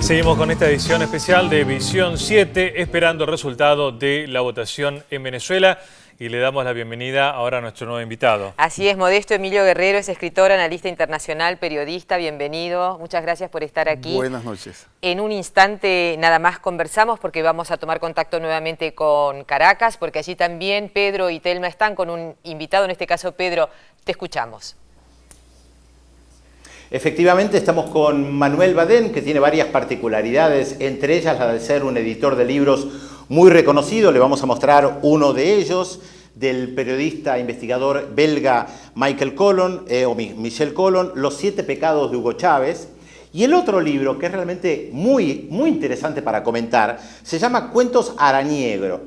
Seguimos con esta edición especial de Visión 7, esperando el resultado de la votación en Venezuela. Y le damos la bienvenida ahora a nuestro nuevo invitado. Así es, Modesto Emilio Guerrero es escritor, analista internacional, periodista. Bienvenido, muchas gracias por estar aquí. Buenas noches. En un instante nada más conversamos porque vamos a tomar contacto nuevamente con Caracas, porque allí también Pedro y Telma están con un invitado, en este caso Pedro, te escuchamos. Efectivamente, estamos con Manuel Badén, que tiene varias particularidades, entre ellas la de ser un editor de libros muy reconocido. Le vamos a mostrar uno de ellos, del periodista investigador belga Michel Colon, Los 7 pecados de Hugo Chávez. Y el otro libro, que es realmente muy interesante para comentar, se llama Cuentos Arañeros.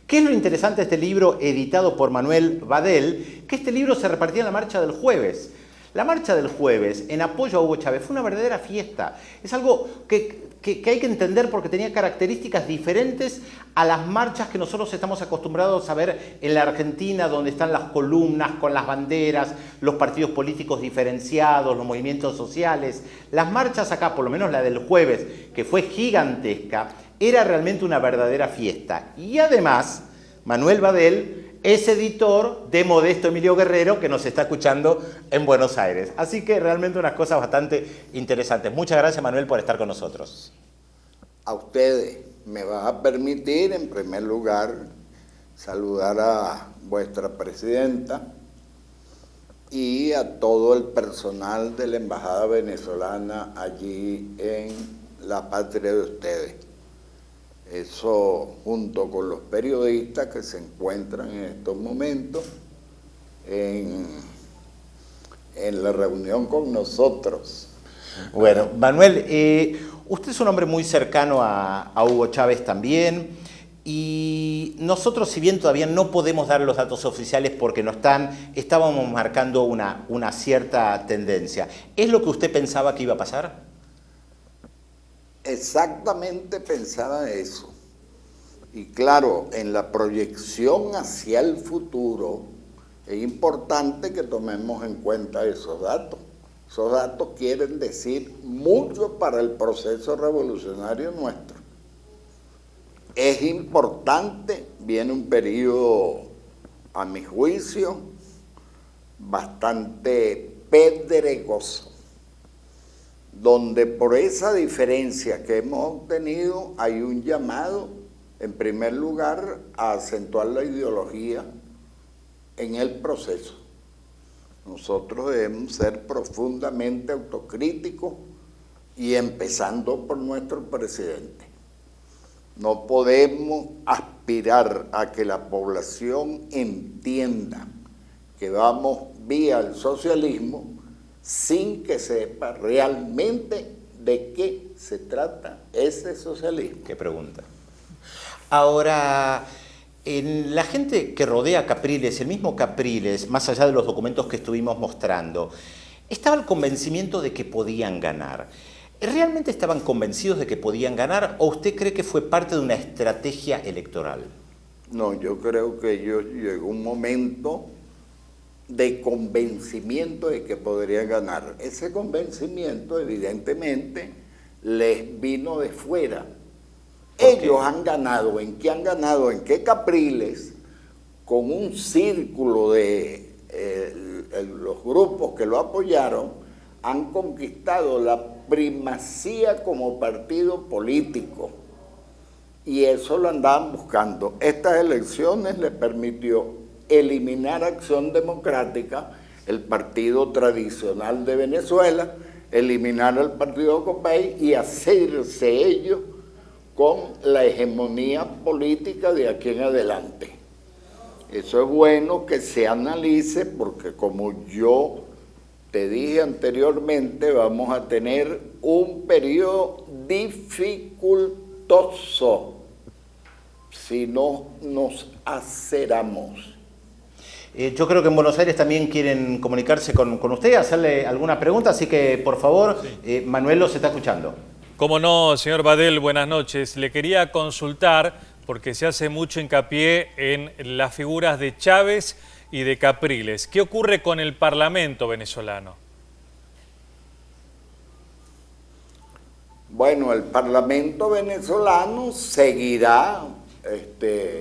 ¿Qué es lo interesante de este libro editado por Manuel Badén? Que este libro se repartía en la marcha del jueves. La marcha del jueves, en apoyo a Hugo Chávez, fue una verdadera fiesta. Es algo que hay que entender porque tenía características diferentes a las marchas que nosotros estamos acostumbrados a ver en la Argentina, donde están las columnas con las banderas, los partidos políticos diferenciados, los movimientos sociales. Las marchas acá, por lo menos la del jueves, que fue gigantesca, era realmente una verdadera fiesta. Y además, Manuel Badén es editor de Modesto Emilio Guerrero, que nos está escuchando en Buenos Aires. Así que realmente unas cosas bastante interesantes. Muchas gracias, Manuel, por estar con nosotros. A ustedes me va a permitir, en primer lugar, saludar a vuestra presidenta y a todo el personal de la Embajada Venezolana allí en la patria de ustedes. Eso junto con los periodistas que se encuentran en estos momentos en la reunión con nosotros. Bueno, Manuel, usted es un hombre muy cercano a Hugo Chávez también, y nosotros, si bien todavía no podemos dar los datos oficiales porque no están, estábamos marcando una cierta tendencia. ¿Es lo que usted pensaba que iba a pasar? Exactamente pensaba eso. Y claro, en la proyección hacia el futuro es importante que tomemos en cuenta esos datos. Esos datos quieren decir mucho para el proceso revolucionario nuestro. Es importante, viene un periodo, a mi juicio, bastante pedregoso, donde por esa diferencia que hemos obtenido hay un llamado, en primer lugar, a acentuar la ideología en el proceso. Nosotros debemos ser profundamente autocríticos y empezando por nuestro presidente. No podemos aspirar a que la población entienda que vamos vía el socialismo sin que sepa realmente de qué se trata ese socialismo. Qué pregunta. Ahora, en la gente que rodea a Capriles, el mismo Capriles, más allá de los documentos que estuvimos mostrando, estaba el convencimiento de que podían ganar. ¿Realmente estaban convencidos de que podían ganar o usted cree que fue parte de una estrategia electoral? No, yo creo que llegó un momento de convencimiento de que podrían ganar. Ese convencimiento, evidentemente, les vino de fuera. Ellos han ganado. ¿En qué han ganado? ¿En qué Capriles? Con un círculo de los grupos que lo apoyaron, han conquistado la primacía como partido político. Y eso lo andaban buscando. Estas elecciones les permitió eliminar Acción Democrática, el partido tradicional de Venezuela, eliminar al partido Copey y hacerse ellos con la hegemonía política de aquí en adelante. Eso es bueno que se analice porque, como yo te dije anteriormente, vamos a tener un periodo dificultoso si no nos aceramos. Yo creo que en Buenos Aires también quieren comunicarse con usted, hacerle alguna pregunta, así que por favor, sí. Manuel los está escuchando. Cómo no, señor Badén, buenas noches. Le quería consultar, porque se hace mucho hincapié en las figuras de Chávez y de Capriles. ¿Qué ocurre con el Parlamento venezolano? Bueno, el Parlamento venezolano seguirá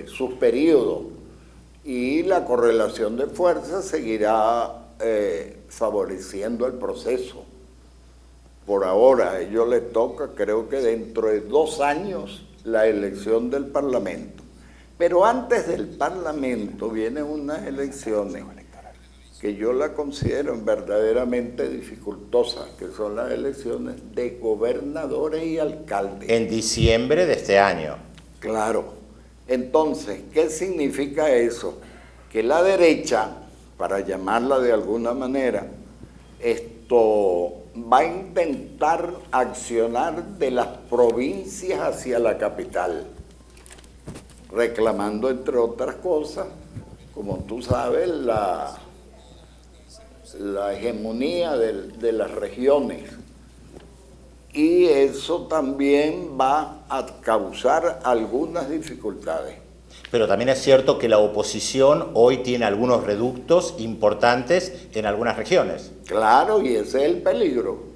sus periodos y la correlación de fuerzas seguirá favoreciendo el proceso. Por ahora, a ellos les toca, creo que dentro de 2 años, la elección del Parlamento. Pero antes del Parlamento vienen unas elecciones que yo la considero verdaderamente dificultosas, que son las elecciones de gobernadores y alcaldes. En diciembre de este año. Claro. Entonces, ¿qué significa eso? Que la derecha, para llamarla de alguna manera, va a intentar accionar de las provincias hacia la capital, reclamando, entre otras cosas, como tú sabes, la hegemonía de las regiones. Y eso también va a causar algunas dificultades. Pero también es cierto que la oposición hoy tiene algunos reductos importantes en algunas regiones. Claro, y ese es el peligro.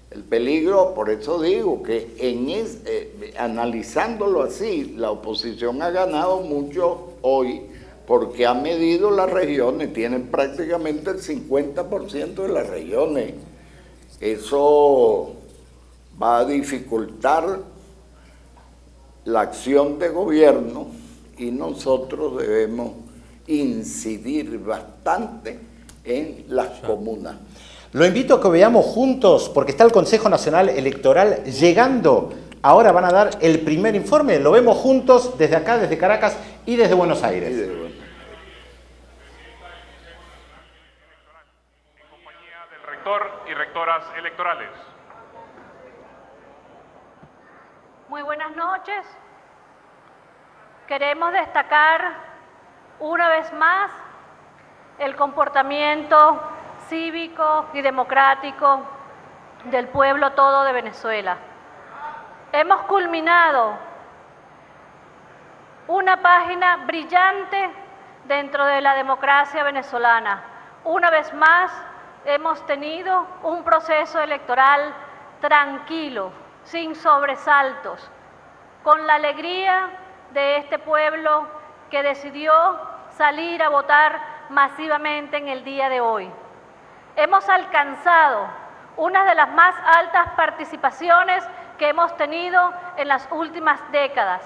El peligro, por eso digo que analizándolo así, la oposición ha ganado mucho hoy porque ha medido las regiones, tienen prácticamente el 50% de las regiones. Eso va a dificultar la acción de gobierno y nosotros debemos incidir bastante en las comunas. Lo invito a que veamos juntos, porque está el Consejo Nacional Electoral llegando. Ahora van a dar el primer informe. Lo vemos juntos desde acá, desde Caracas y desde Buenos Aires. En compañía del rector y rectoras electorales. Muy buenas noches. Queremos destacar una vez más el comportamiento cívico y democrático del pueblo todo de Venezuela. Hemos culminado una página brillante dentro de la democracia venezolana. Una vez más hemos tenido un proceso electoral tranquilo, sin sobresaltos, con la alegría de este pueblo que decidió salir a votar masivamente en el día de hoy. Hemos alcanzado una de las más altas participaciones que hemos tenido en las últimas décadas.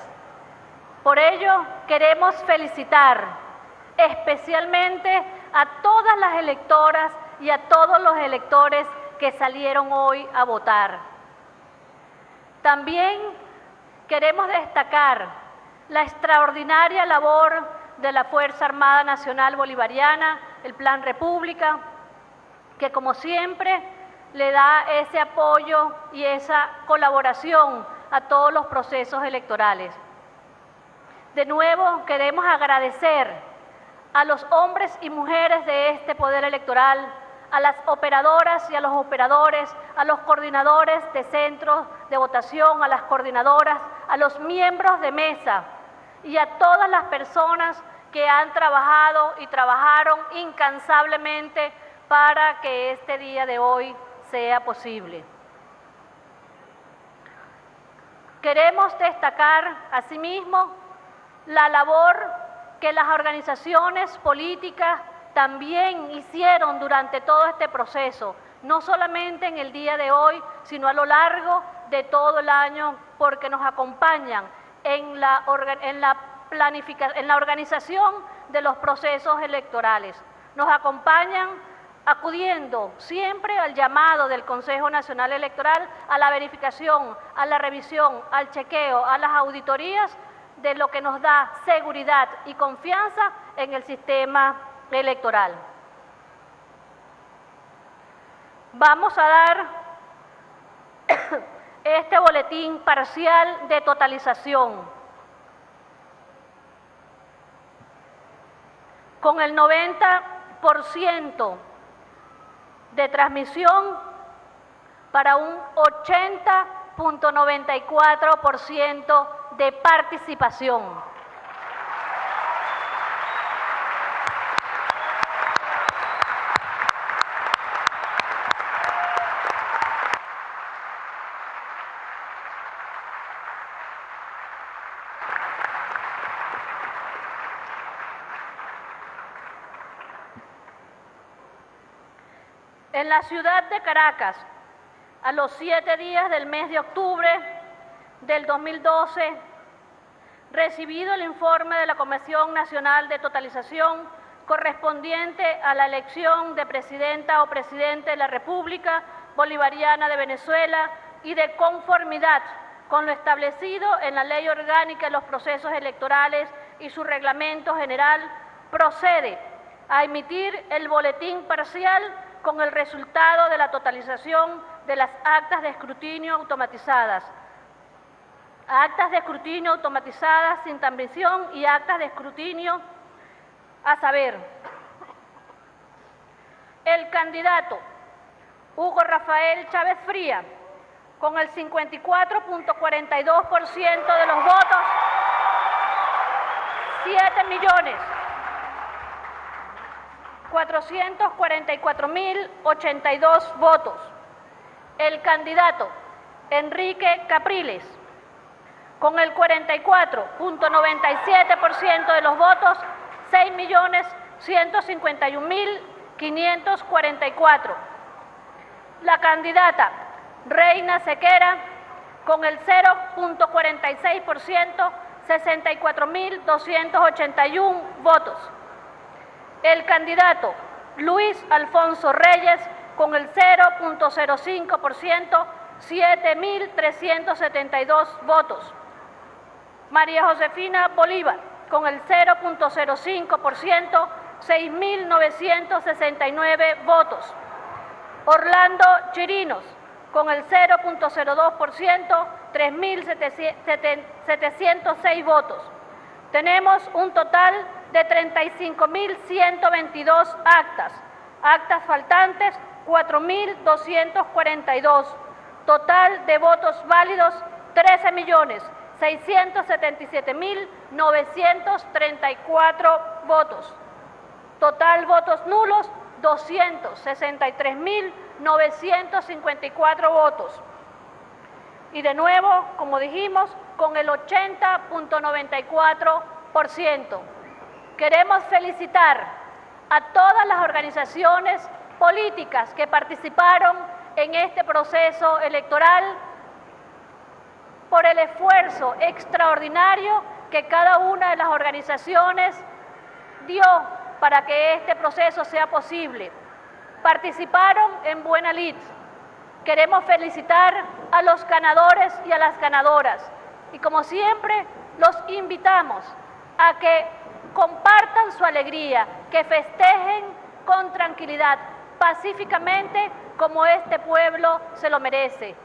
Por ello, queremos felicitar especialmente a todas las electoras y a todos los electores que salieron hoy a votar. También queremos destacar la extraordinaria labor de la Fuerza Armada Nacional Bolivariana, el Plan República, que como siempre le da ese apoyo y esa colaboración a todos los procesos electorales. De nuevo, queremos agradecer a los hombres y mujeres de este poder electoral, a las operadoras y a los operadores, a los coordinadores de centros de votación, a las coordinadoras, a los miembros de mesa y a todas las personas que han trabajado y trabajaron incansablemente para que este día de hoy sea posible. Queremos destacar, asimismo, la labor que las organizaciones políticas también hicieron durante todo este proceso, no solamente en el día de hoy, sino a lo largo de todo el año, porque nos acompañan en la organización de los procesos electorales. Nos acompañan acudiendo siempre al llamado del Consejo Nacional Electoral, a la verificación, a la revisión, al chequeo, a las auditorías, de lo que nos da seguridad y confianza en el sistema electoral. Vamos a dar este boletín parcial de totalización. Con el 90% de transmisión para un 80.94% de participación. En la ciudad de Caracas, a los 7 días del mes de octubre del 2012, recibido el informe de la Comisión Nacional de Totalización correspondiente a la elección de presidenta o presidente de la República Bolivariana de Venezuela y de conformidad con lo establecido en la Ley Orgánica de los Procesos Electorales y su Reglamento General, procede a emitir el boletín parcial con el resultado de la totalización de las actas de escrutinio automatizadas, actas de escrutinio automatizadas sin transmisión y actas de escrutinio, a saber, el candidato Hugo Rafael Chávez Fría, con el 54.42% de los votos, 7.444.082 votos. El candidato Enrique Capriles, con el 44.97% de los votos, 6.151.544. La candidata Reina Sequera, con el 0.46%, 64.281 votos. El candidato Luis Alfonso Reyes, con el 0.05%, 7.372 votos. María Josefina Bolívar, con el 0.05%, 6.969 votos. Orlando Chirinos, con el 0.02%, 3.706 votos. Tenemos un total de 35.122 actas faltantes 4.242, total de votos válidos 13.677.934 votos, total votos nulos 263.954 votos. Y de nuevo, como dijimos, con el 80.94%. Queremos felicitar a todas las organizaciones políticas que participaron en este proceso electoral por el esfuerzo extraordinario que cada una de las organizaciones dio para que este proceso sea posible. Participaron en buena lid. Queremos felicitar a los ganadores y a las ganadoras. Y como siempre, los invitamos a que compartan su alegría, que festejen con tranquilidad, pacíficamente, como este pueblo se lo merece.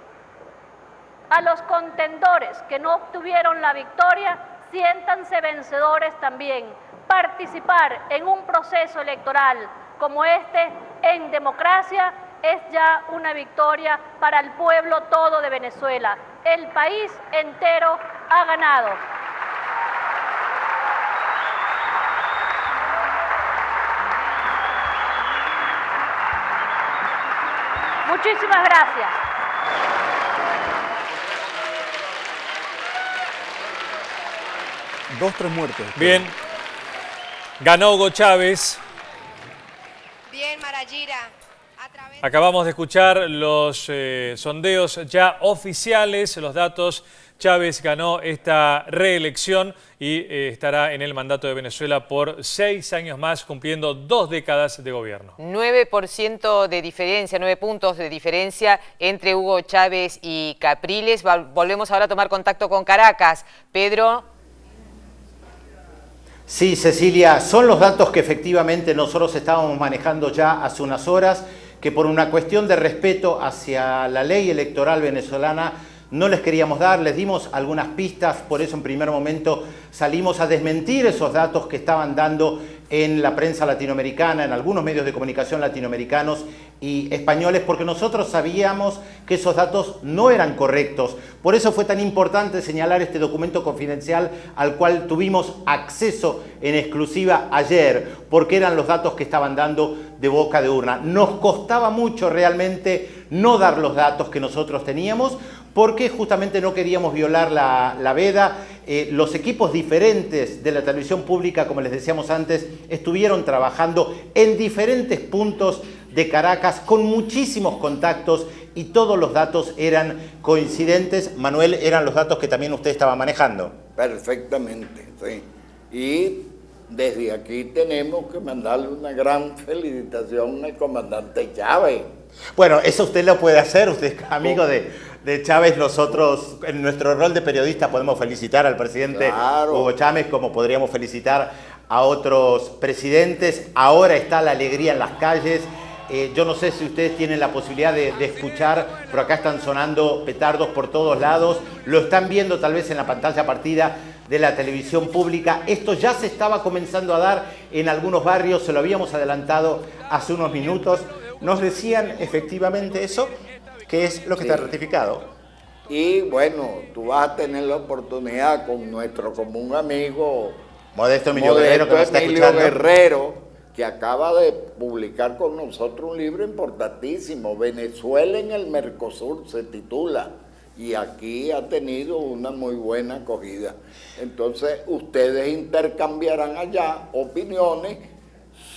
A los contendores que no obtuvieron la victoria, siéntanse vencedores también. Participar en un proceso electoral como este, en democracia, es ya una victoria para el pueblo todo de Venezuela. El país entero ha ganado. Muchísimas gracias. Tres muertes. Bien. Ganó Hugo Chávez. Bien, Marayira. Acabamos de escuchar los sondeos ya oficiales, los datos. Chávez ganó esta reelección y estará en el mandato de Venezuela por 6 años más, cumpliendo 2 décadas de gobierno. 9% de diferencia, 9 puntos de diferencia entre Hugo Chávez y Capriles. Volvemos ahora a tomar contacto con Caracas. Pedro. Sí, Cecilia, son los datos que efectivamente nosotros estábamos manejando ya hace unas horas, que por una cuestión de respeto hacia la ley electoral venezolana no les queríamos dar, les dimos algunas pistas, por eso en primer momento salimos a desmentir esos datos que estaban dando en la prensa latinoamericana, en algunos medios de comunicación latinoamericanos y españoles, porque nosotros sabíamos que esos datos no eran correctos. Por eso fue tan importante señalar este documento confidencial al cual tuvimos acceso en exclusiva ayer, porque eran los datos que estaban dando de boca de urna. Nos costaba mucho realmente no dar los datos que nosotros teníamos, porque justamente no queríamos violar la veda. Los equipos diferentes de la televisión pública, como les decíamos antes, estuvieron trabajando en diferentes puntos de Caracas, con muchísimos contactos y todos los datos eran coincidentes. Manuel, eran los datos que también usted estaba manejando. Perfectamente, sí. Y desde aquí tenemos que mandarle una gran felicitación al comandante Chávez. Bueno, eso usted lo puede hacer, usted es amigo de Chávez. Nosotros, en nuestro rol de periodista, podemos felicitar al presidente Hugo Chávez, como podríamos felicitar a otros presidentes. Ahora está la alegría en las calles. Yo no sé si ustedes tienen la posibilidad de escuchar, pero acá están sonando petardos por todos lados. Lo están viendo tal vez en la pantalla partida de la televisión pública. Esto ya se estaba comenzando a dar en algunos barrios, se lo habíamos adelantado hace unos minutos. Nos decían efectivamente eso, que es lo que está ratificado. Y bueno, tú vas a tener la oportunidad con nuestro común amigo Modesto Emilio Guerrero, que nos está escuchando. Guerrero, que acaba de publicar con nosotros un libro importantísimo, Venezuela en el Mercosur se titula, y aquí ha tenido una muy buena acogida. Entonces ustedes intercambiarán allá opiniones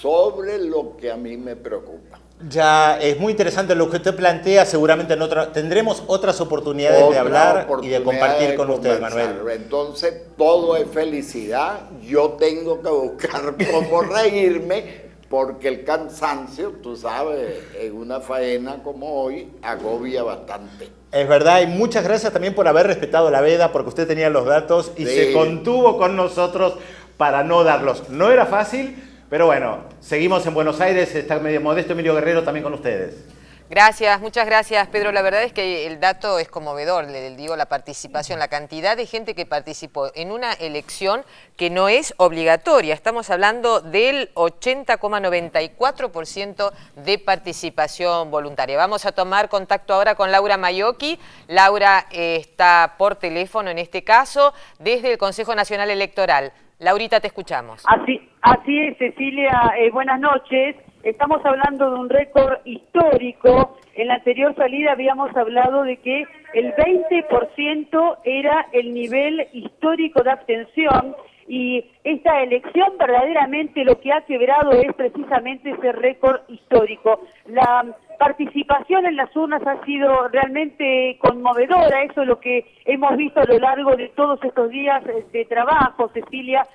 sobre lo que a mí me preocupa. Ya es muy interesante lo que usted plantea. Seguramente tendremos otras oportunidades de hablar y de compartir con usted, Manuel. Entonces todo es felicidad. Yo tengo que buscar cómo reírme, porque el cansancio, tú sabes, en una faena como hoy, agobia bastante. Es verdad, y muchas gracias también por haber respetado la veda, porque usted tenía los datos y se contuvo con nosotros para no darlos. No era fácil. Pero bueno, seguimos en Buenos Aires, está Modesto Emilio Guerrero también con ustedes. Gracias, muchas gracias, Pedro. La verdad es que el dato es conmovedor, le digo, la participación, la cantidad de gente que participó en una elección que no es obligatoria. Estamos hablando del 80,94% de participación voluntaria. Vamos a tomar contacto ahora con Laura Maiocchi. Laura está por teléfono en este caso, desde el Consejo Nacional Electoral. Laurita, te escuchamos. Así es, Cecilia. Buenas noches. Estamos hablando de un récord histórico. En la anterior salida habíamos hablado de que el 20% era el nivel histórico de abstención, y esta elección verdaderamente lo que ha quebrado es precisamente ese récord histórico. La participación en las urnas ha sido realmente conmovedora. Eso es lo que hemos visto a lo largo de todos estos días de trabajo, Cecilia.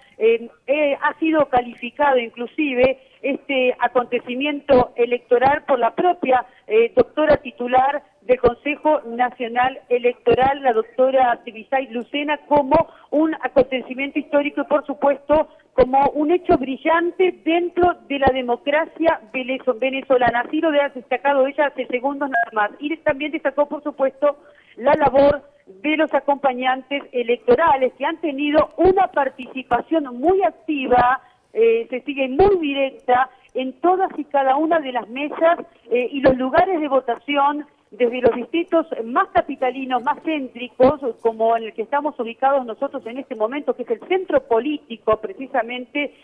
Ha sido calificado inclusive este acontecimiento electoral por la propia doctora titular del Consejo Nacional Electoral, la doctora Tibisay Lucena, como un acontecimiento histórico y, por supuesto, como un hecho brillante dentro de la democracia venezolana. Así lo ha destacado ella hace segundos nada más. Y también destacó, por supuesto, la labor de los acompañantes electorales, que han tenido una participación muy activa, se sigue muy directa en todas y cada una de las mesas y los lugares de votación, desde los distritos más capitalinos, más céntricos, como en el que estamos ubicados nosotros en este momento, que es el centro político, precisamente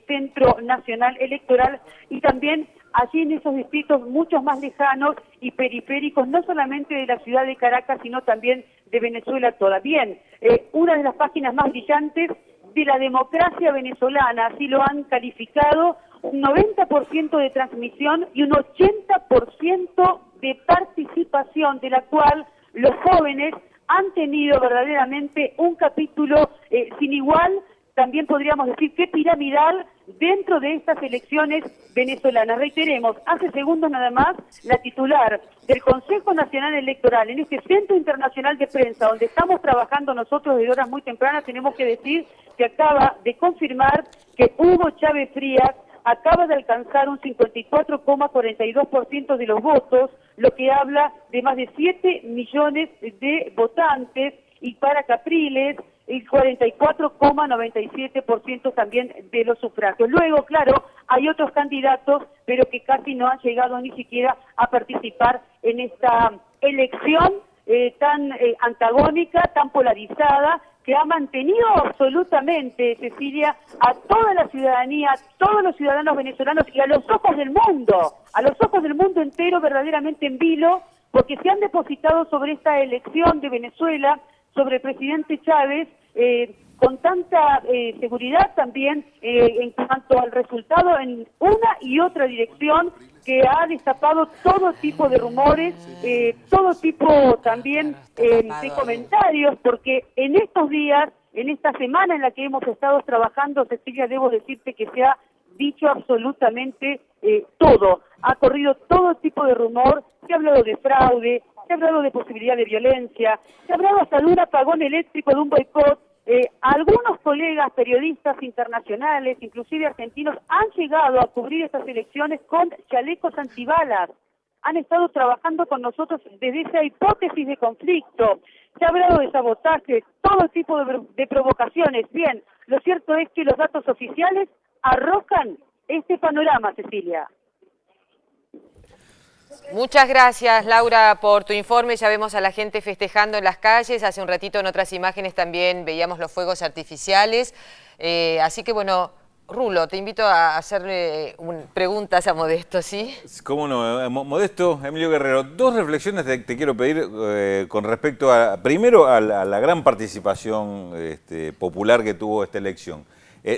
Centro Nacional Electoral, y también allí en esos distritos muchos más lejanos y periféricos, no solamente de la ciudad de Caracas, sino también de Venezuela toda. Bien, una de las páginas más brillantes de la democracia venezolana, así lo han calificado, un 90% de transmisión y un 80% de participación, de la cual los jóvenes han tenido verdaderamente un capítulo sin igual, también podríamos decir que piramidal, dentro de estas elecciones venezolanas. Reiteremos, hace segundos nada más, la titular del Consejo Nacional Electoral, en este Centro Internacional de Prensa, donde estamos trabajando nosotros desde horas muy tempranas, tenemos que decir que acaba de confirmar que Hugo Chávez Frías acaba de alcanzar un 54,42% de los votos, lo que habla de más de 7 millones de votantes, y para Capriles el 44,97% también de los sufragios. Luego, claro, hay otros candidatos, pero que casi no han llegado ni siquiera a participar en esta elección tan antagónica, tan polarizada, que ha mantenido absolutamente, Cecilia, a toda la ciudadanía, a todos los ciudadanos venezolanos y a los ojos del mundo entero, verdaderamente en vilo, porque se han depositado sobre esta elección de Venezuela, sobre el presidente Chávez, con tanta seguridad también en cuanto al resultado en una y otra dirección, que ha destapado todo tipo de rumores, todo tipo también de comentarios, porque en estos días, en esta semana en la que hemos estado trabajando, Cecilia, debo decirte que se ha dicho absolutamente todo. Ha corrido todo tipo de rumor, se ha hablado de fraude, se ha hablado de posibilidad de violencia, se ha hablado hasta de un apagón eléctrico, de un boicot. Algunos colegas periodistas internacionales, inclusive argentinos, han llegado a cubrir estas elecciones con chalecos antibalas. Han estado trabajando con nosotros desde esa hipótesis de conflicto. Se ha hablado de sabotaje, todo tipo de provocaciones. Bien, lo cierto es que los datos oficiales arrojan este panorama, Cecilia. Muchas gracias, Laura, por tu informe. Ya vemos a la gente festejando en las calles. Hace un ratito en otras imágenes también veíamos los fuegos artificiales. Así que, bueno, Rulo, te invito a hacerle preguntas a Modesto, ¿sí? ¿Cómo no? Modesto, Emilio Guerrero, dos reflexiones te quiero pedir con respecto primero a la gran participación popular que tuvo esta elección.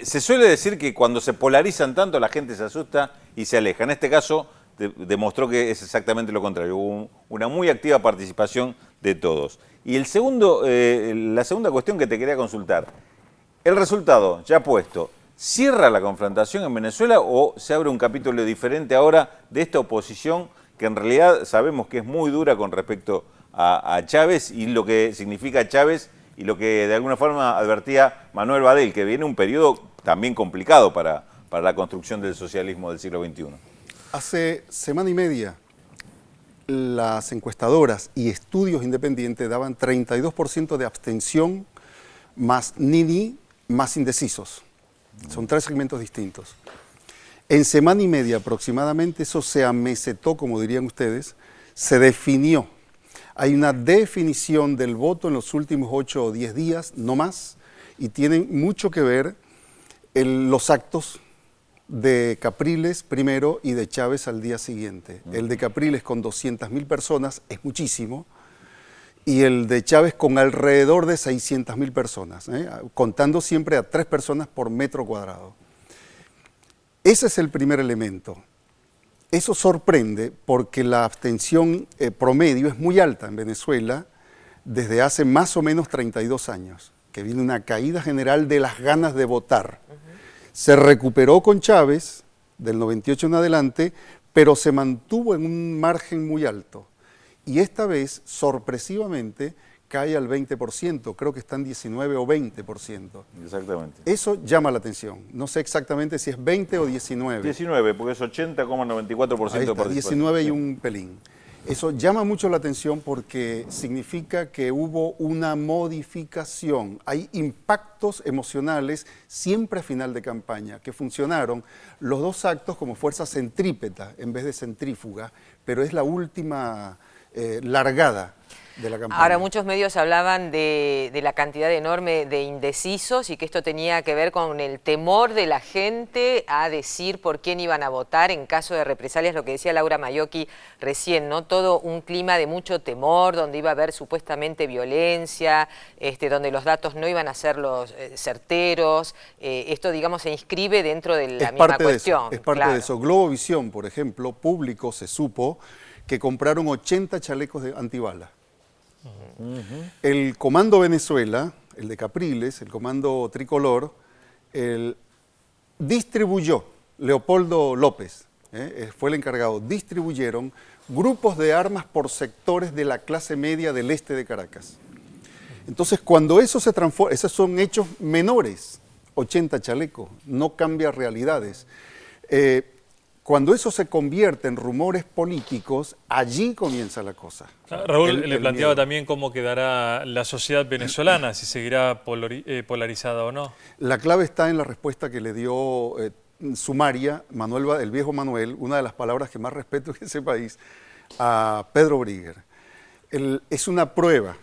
Se suele decir que cuando se polarizan tanto la gente se asusta y se aleja. En este caso demostró que es exactamente lo contrario. Hubo una muy activa participación de todos. Y la segunda cuestión que te quería consultar. El resultado ya puesto, ¿cierra la confrontación en Venezuela o se abre un capítulo diferente ahora de esta oposición que en realidad sabemos que es muy dura con respecto a Chávez y lo que significa Chávez y lo que de alguna forma advertía Manuel Badel, que viene un periodo también complicado para la construcción del socialismo del siglo XXI? Hace semana y media las encuestadoras y estudios independientes daban 32% de abstención más ni más indecisos. Son tres segmentos distintos. En semana y media aproximadamente eso se amesetó, como dirían ustedes, se definió. Hay una definición del voto en los últimos 8 o 10 días, no más, y tienen mucho que ver los actos de Capriles primero y de Chávez al día siguiente. El de Capriles con 200.000 personas es muchísimo, y el de Chávez con alrededor de 600.000 personas, contando siempre a 3 personas por metro cuadrado. Ese es el primer elemento. Eso sorprende porque la abstención promedio es muy alta en Venezuela desde hace más o menos 32 años, que viene una caída general de las ganas de votar. Se recuperó con Chávez del 98 en adelante, pero se mantuvo en un margen muy alto. Y esta vez, sorpresivamente, cae al 20%, creo que está en 19 o 20%. Exactamente. Eso llama la atención. No sé exactamente si es 20 o 19. 19, porque es 80,94% de participación. 19 y un pelín. Eso llama mucho la atención porque significa que hubo una modificación. Hay impactos emocionales siempre a final de campaña que funcionaron los dos actos como fuerza centrípeta en vez de centrífuga, pero es la última largada de la campaña. Ahora, muchos medios hablaban de la cantidad enorme de indecisos y que esto tenía que ver con el temor de la gente a decir por quién iban a votar en caso de represalias, lo que decía Laura Maiocchi recién, ¿no? Todo un clima de mucho temor, donde iba a haber supuestamente violencia, donde los datos no iban a ser los certeros. Esto, digamos, se inscribe dentro de la misma cuestión. Es parte de eso. Globovisión, por ejemplo, público, se supo que compraron 80 chalecos de antibalas. El Comando Venezuela, el de Capriles, el Comando Tricolor, distribuyó, Leopoldo López fue el encargado, distribuyeron grupos de armas por sectores de la clase media del este de Caracas. Entonces, cuando eso se transforma, esos son hechos menores, 80 chalecos, no cambia realidades. Cuando eso se convierte en rumores políticos, allí comienza la cosa. Raúl le planteaba también cómo quedará la sociedad venezolana, si seguirá polarizada o no. La clave está en la respuesta que le dio sumaria el viejo Manuel, una de las palabras que más respeto en ese país, a Pedro Briguer. Es una prueba.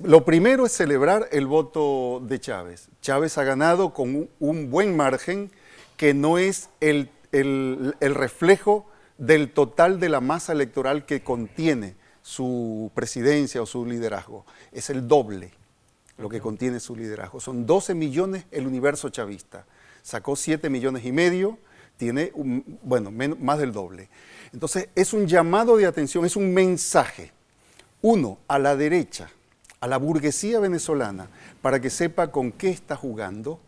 Lo primero es celebrar el voto de Chávez. Chávez ha ganado con un buen margen que no es el reflejo del total de la masa electoral que contiene su presidencia o su liderazgo. Es el doble lo que contiene su liderazgo. Son 12 millones el universo chavista. Sacó 7,5 millones, tiene, más del doble. Entonces, es un llamado de atención, es un mensaje, uno, a la derecha, a la burguesía venezolana, para que sepa con qué está jugando,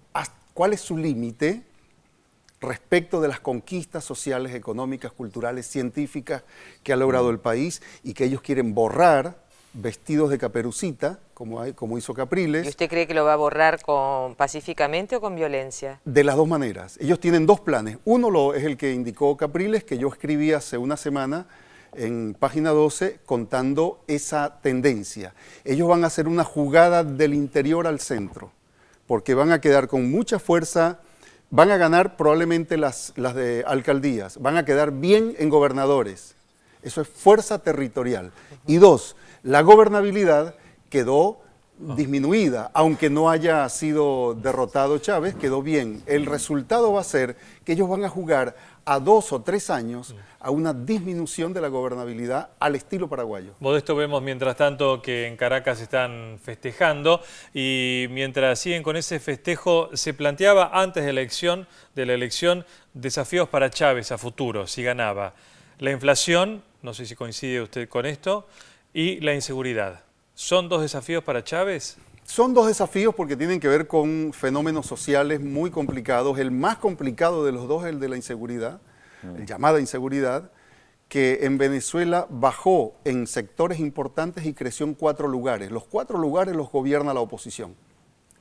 cuál es su límite respecto de las conquistas sociales, económicas, culturales, científicas que ha logrado el país y que ellos quieren borrar vestidos de caperucita, como hizo Capriles. ¿Y usted cree que lo va a borrar pacíficamente o con violencia? De las dos maneras. Ellos tienen dos planes. Uno es el que indicó Capriles, que yo escribí hace una semana en página 12, contando esa tendencia. Ellos van a hacer una jugada del interior al centro, porque van a quedar con mucha fuerza, van a ganar probablemente las de alcaldías, van a quedar bien en gobernadores. Eso es fuerza territorial. Y dos, la gobernabilidad quedó disminuida, aunque no haya sido derrotado Chávez, quedó bien. El resultado va a ser que ellos van a jugar a 2 o 3 años a una disminución de la gobernabilidad al estilo paraguayo. Modesto, vemos mientras tanto que en Caracas están festejando y mientras siguen con ese festejo se planteaba antes de la elección desafíos para Chávez a futuro, si ganaba. La inflación, no sé si coincide usted con esto, y la inseguridad. ¿Son dos desafíos para Chávez? Son dos desafíos porque tienen que ver con fenómenos sociales muy complicados. El más complicado de los dos es el de la inseguridad, llamada inseguridad, que en Venezuela bajó en sectores importantes y creció en 4 lugares. Los 4 lugares los gobierna la oposición.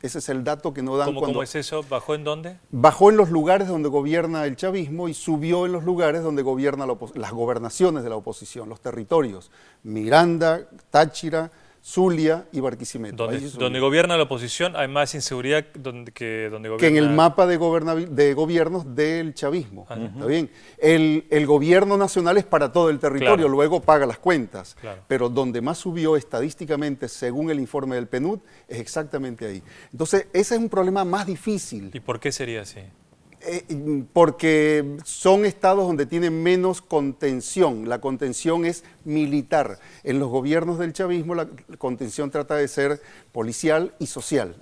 Ese es el dato que no dan cuando... ¿Cómo es eso? ¿Bajó en dónde? Bajó en los lugares donde gobierna el chavismo y subió en los lugares donde gobierna las gobernaciones de la oposición, los territorios. Miranda, Táchira, Zulia y Barquisimeto. Donde gobierna la oposición hay más inseguridad que donde gobierna... Que en el mapa de gobiernos del chavismo. ¿Está bien? El gobierno nacional es para todo el territorio, claro. Luego paga las cuentas. Claro. Pero donde más subió estadísticamente, según el informe del PNUD, es exactamente ahí. Entonces, ese es un problema más difícil. ¿Y por qué sería así? Porque son estados donde tienen menos contención. La contención es militar. En los gobiernos del chavismo la contención trata de ser policial y social,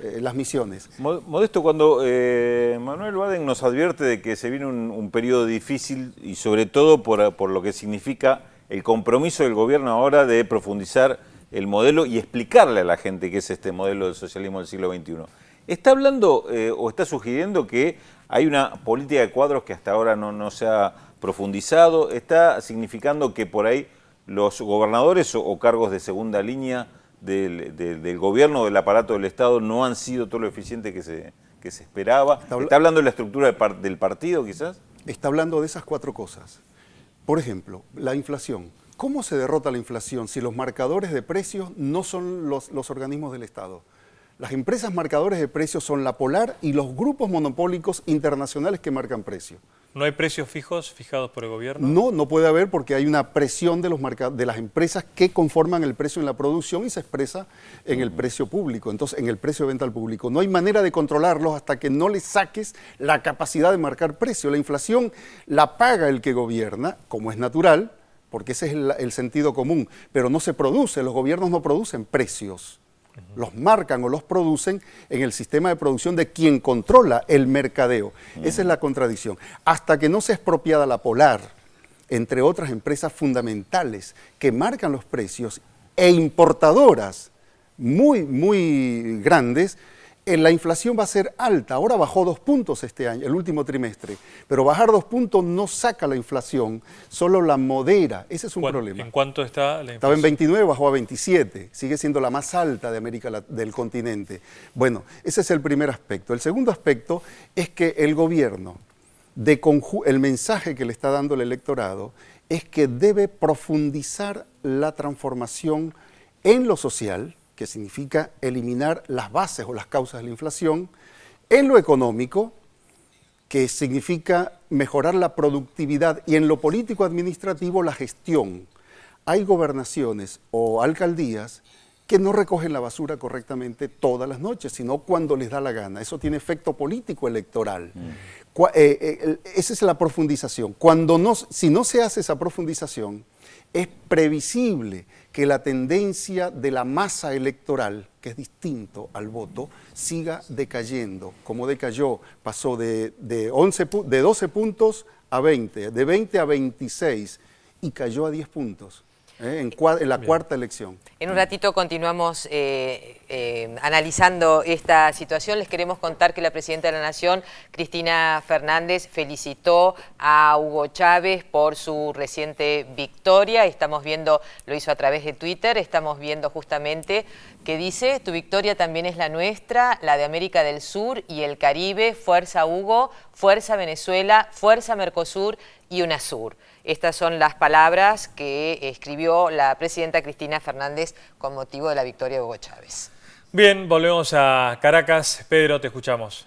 las misiones. Modesto, cuando Manuel Baden nos advierte de que se viene un periodo difícil y sobre todo por lo que significa el compromiso del gobierno ahora de profundizar el modelo y explicarle a la gente qué es este modelo del socialismo del siglo XXI. ¿Está hablando o está sugiriendo que hay una política de cuadros que hasta ahora no se ha profundizado? ¿Está significando que por ahí los gobernadores o cargos de segunda línea del gobierno o del aparato del Estado no han sido todo lo eficiente que se esperaba? ¿Está hablando de la estructura del partido quizás? Está hablando de esas 4 cosas. Por ejemplo, la inflación. ¿Cómo se derrota la inflación si los marcadores de precios no son los organismos del Estado? Las empresas marcadores de precios son la Polar y los grupos monopólicos internacionales que marcan precios. ¿No hay precios fijos fijados por el gobierno? No puede haber porque hay una presión de las empresas que conforman el precio en la producción y se expresa en el precio público, entonces en el precio de venta al público. No hay manera de controlarlos hasta que no le saques la capacidad de marcar precio. La inflación la paga el que gobierna, como es natural, porque ese es el sentido común, pero no se produce, los gobiernos no producen precios. Los marcan o los producen en el sistema de producción de quien controla el mercadeo. Esa es la contradicción. Hasta que no sea expropiada la Polar, entre otras empresas fundamentales que marcan los precios e importadoras muy grandes, la inflación va a ser alta. Ahora bajó 2 puntos este año, el último trimestre, pero bajar 2 puntos no saca la inflación, solo la modera. Ese es un problema. ¿En cuánto está la inflación? Estaba en 29, bajó a 27, sigue siendo la más alta de del continente. Bueno, ese es el primer aspecto. El segundo aspecto es que el gobierno, el mensaje que le está dando el electorado, es que debe profundizar la transformación en lo social, que significa eliminar las bases o las causas de la inflación, en lo económico, que significa mejorar la productividad, y en lo político-administrativo la gestión. Hay gobernaciones o alcaldías que no recogen la basura correctamente todas las noches, sino cuando les da la gana. Eso tiene efecto político electoral. Esa es la profundización. Si no se hace esa profundización, es previsible que la tendencia de la masa electoral, que es distinto al voto, siga decayendo, como decayó, pasó de 12 puntos a 20, de 20 a 26 y cayó a 10 puntos. En la cuarta elección. En un ratito continuamos analizando esta situación. Les queremos contar que la Presidenta de la Nación, Cristina Fernández, felicitó a Hugo Chávez por su reciente victoria. Estamos viendo, lo hizo a través de Twitter, estamos viendo justamente que dice: tu victoria también es la nuestra, la de América del Sur y el Caribe. Fuerza Hugo, fuerza Venezuela, fuerza Mercosur y UNASUR. Estas son las palabras que escribió la presidenta Cristina Fernández con motivo de la victoria de Hugo Chávez. Bien, volvemos a Caracas. Pedro, te escuchamos.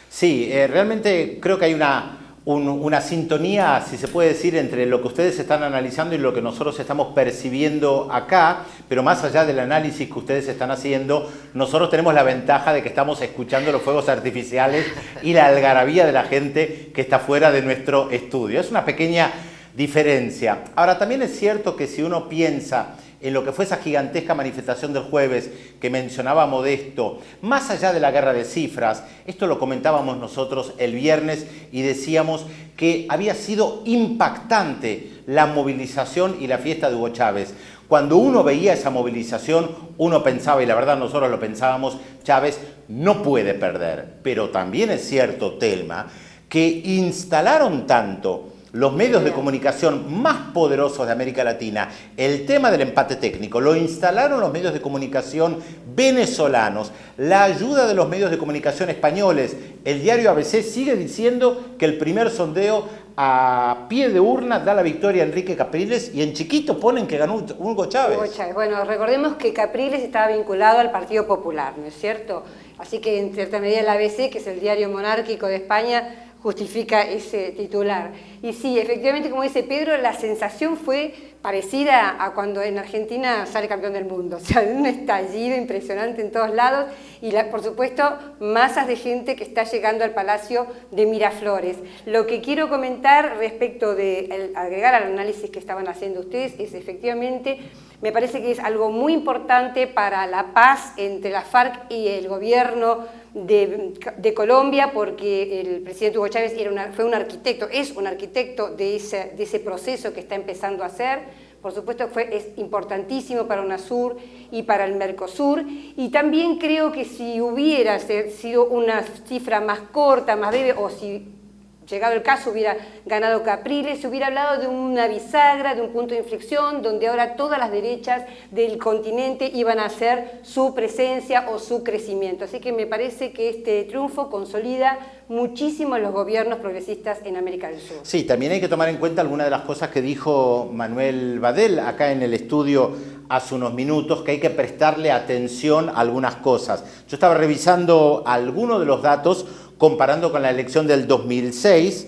Sí, realmente creo que hay una sintonía, si se puede decir, entre lo que ustedes están analizando y lo que nosotros estamos percibiendo acá, pero más allá del análisis que ustedes están haciendo, nosotros tenemos la ventaja de que estamos escuchando los fuegos artificiales y la algarabía de la gente que está fuera de nuestro estudio. Es una pequeña diferencia. Ahora, también es cierto que si uno piensa en lo que fue esa gigantesca manifestación del jueves que mencionaba Modesto, más allá de la guerra de cifras, esto lo comentábamos nosotros el viernes y decíamos que había sido impactante la movilización y la fiesta de Hugo Chávez. Cuando uno veía esa movilización, uno pensaba, y la verdad nosotros lo pensábamos, Chávez no puede perder. Pero también es cierto, Telma, que instalaron tanto los medios de comunicación más poderosos de América Latina, el tema del empate técnico, lo instalaron los medios de comunicación venezolanos, la ayuda de los medios de comunicación españoles. El diario ABC sigue diciendo que el primer sondeo a pie de urna da la victoria a Enrique Capriles y en chiquito ponen que ganó Hugo Chávez. Hugo Chávez. Bueno, recordemos que Capriles estaba vinculado al Partido Popular, ¿no es cierto? Así que en cierta medida el ABC, que es el diario monárquico de España, justifica ese titular. Y sí, efectivamente, como dice Pedro, la sensación fue parecida a cuando en Argentina sale campeón del mundo. O sea, un estallido impresionante en todos lados y, por supuesto, masas de gente que está llegando al Palacio de Miraflores. Lo que quiero comentar respecto de agregar al análisis que estaban haciendo ustedes es efectivamente, me parece que es algo muy importante para la paz entre la FARC y el gobierno de Colombia, porque el presidente Hugo Chávez fue un arquitecto, es un arquitecto de ese proceso que está empezando a hacer. Por supuesto es importantísimo para UNASUR y para el Mercosur, y también creo que si hubiera sido una cifra más corta, más breve, o si llegado el caso hubiera ganado Capriles, se hubiera hablado de una bisagra, de un punto de inflexión, donde ahora todas las derechas del continente iban a hacer su presencia o su crecimiento. Así que me parece que este triunfo consolida muchísimo a los gobiernos progresistas en América del Sur. Sí, también hay que tomar en cuenta algunas de las cosas que dijo Manuel Badel acá en el estudio hace unos minutos, que hay que prestarle atención a algunas cosas. Yo estaba revisando algunos de los datos comparando con la elección del 2006.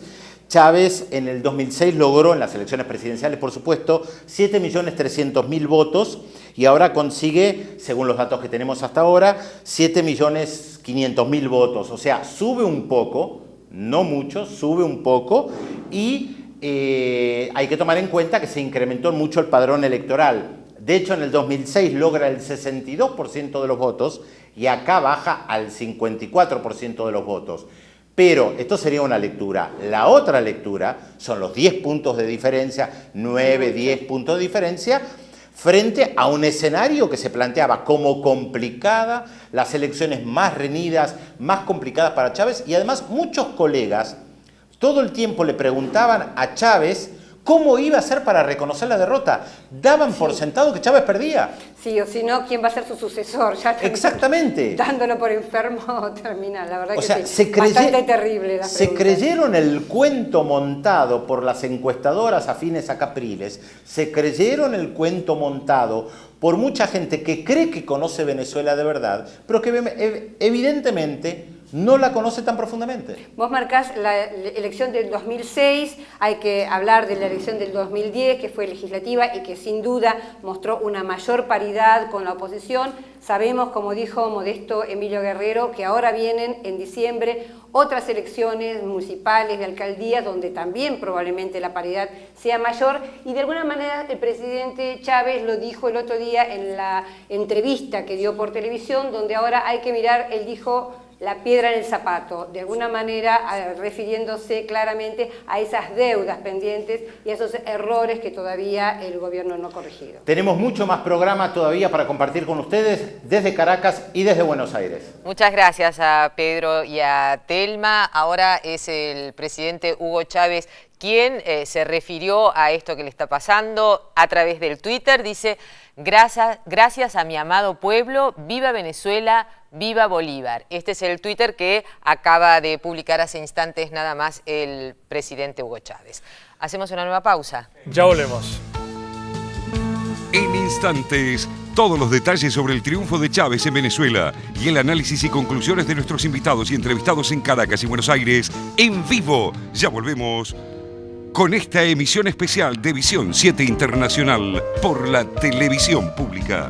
Chávez en el 2006 logró, en las elecciones presidenciales por supuesto, 7.300.000 votos y ahora consigue, según los datos que tenemos hasta ahora, 7.500.000 votos. O sea, sube un poco, no mucho, sube un poco y hay que tomar en cuenta que se incrementó mucho el padrón electoral. De hecho, en el 2006 logra el 62% de los votos y acá baja al 54% de los votos. Pero esto sería una lectura. La otra lectura son los 10 puntos de diferencia, 9, 10 puntos de diferencia, frente a un escenario que se planteaba como complicada, las elecciones más reñidas, más complicadas para Chávez, y además muchos colegas todo el tiempo le preguntaban a Chávez ¿cómo iba a ser para reconocer la derrota? Daban por sentado que Chávez perdía. Sí, o si no, ¿quién va a ser su sucesor? Ya exactamente. Dándolo por enfermo terminal, la verdad, o sea, sí. Bastante terrible la se pregunta. creyeron el cuento montado por las encuestadoras afines a Capriles, se creyeron el cuento montado por mucha gente que cree que conoce Venezuela de verdad, pero que evidentemente no la conoce tan profundamente. Vos marcás la elección del 2006, hay que hablar de la elección del 2010, que fue legislativa y que sin duda mostró una mayor paridad con la oposición. Sabemos, como dijo Modesto Emilio Guerrero, que ahora vienen en diciembre otras elecciones municipales, de alcaldías, donde también probablemente la paridad sea mayor, y de alguna manera el presidente Chávez lo dijo el otro día en la entrevista que dio por televisión, donde ahora hay que mirar, él dijo, la piedra en el zapato, de alguna manera refiriéndose claramente a esas deudas pendientes y a esos errores que todavía el gobierno no ha corregido. Tenemos mucho más programa todavía para compartir con ustedes desde Caracas y desde Buenos Aires. Muchas gracias a Pedro y a Telma. Ahora es el presidente Hugo Chávez quien se refirió a esto que le está pasando a través del Twitter. Dice, gracias a mi amado pueblo, viva Venezuela, viva Bolívar. Este es el Twitter que acaba de publicar hace instantes nada más el presidente Hugo Chávez. Hacemos una nueva pausa. Ya volvemos. En instantes, todos los detalles sobre el triunfo de Chávez en Venezuela y el análisis y conclusiones de nuestros invitados y entrevistados en Caracas y Buenos Aires en vivo. Ya volvemos con esta emisión especial de Visión 7 Internacional por la televisión pública.